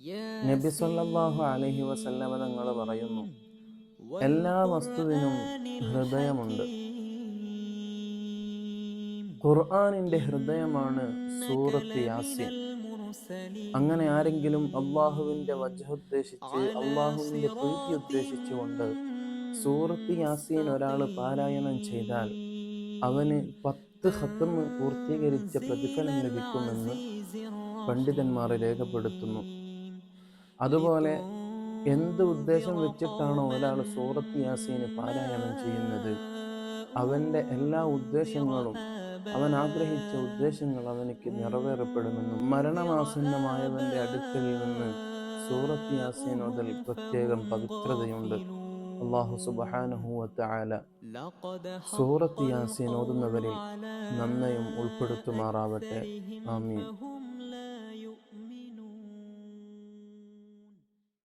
നബി സല്ലല്ലാഹു അലൈഹി വസല്ലമ തങ്ങൾ പറയുന്നു, എല്ലാ വസ്തുവിനും ഹൃദയമുണ്ട്. ഖുർആനിന്റെ ഹൃദയമാണ് സൂറത്ത് യാസീൻ. അങ്ങനെ ആരെങ്കിലും അള്ളാഹുവിന്റെ വജ്ഹ് ഉദ്ദേശിച്ച്, അള്ളാഹുവിന്റെ പ്രീതി ഉദ്ദേശിച്ചുകൊണ്ട് സൂറത്ത് യാസീൻ ഒരാൾ പാരായണം ചെയ്താൽ അവന് 10 ഖത്മ് പൂർത്തീകരിച്ച പ്രതിഫലം ലഭിക്കുമെന്ന് പണ്ഡിതന്മാർ രേഖപ്പെടുത്തുന്നു. അതുപോലെ എന്ത് ഉദ്ദേശം വെച്ചിട്ടാണോ ഒരാൾ സൂറത്ത് യാസീന് പാരായണം ചെയ്യുന്നത്, അവന്റെ എല്ലാ ഉദ്ദേശങ്ങളും, അവൻ ആഗ്രഹിച്ച ഉദ്ദേശങ്ങൾ അവനിക്ക് നിറവേറപ്പെടുമെന്നും മരണമാസന്നമായവന്റെ അടുക്കൽ നിന്ന് സൂറത്ത് യാസീൻ ഓതൽ പ്രത്യേകം പവിത്രതയുണ്ട്. അല്ലാഹു സുബ്ഹാനഹു വ തആല സൂറത്ത് യാസീൻ ഓതുന്നവരിൽ നമ്മയും ഉൾപ്പെടുത്തുമാറാവട്ടെ. ആമീൻ.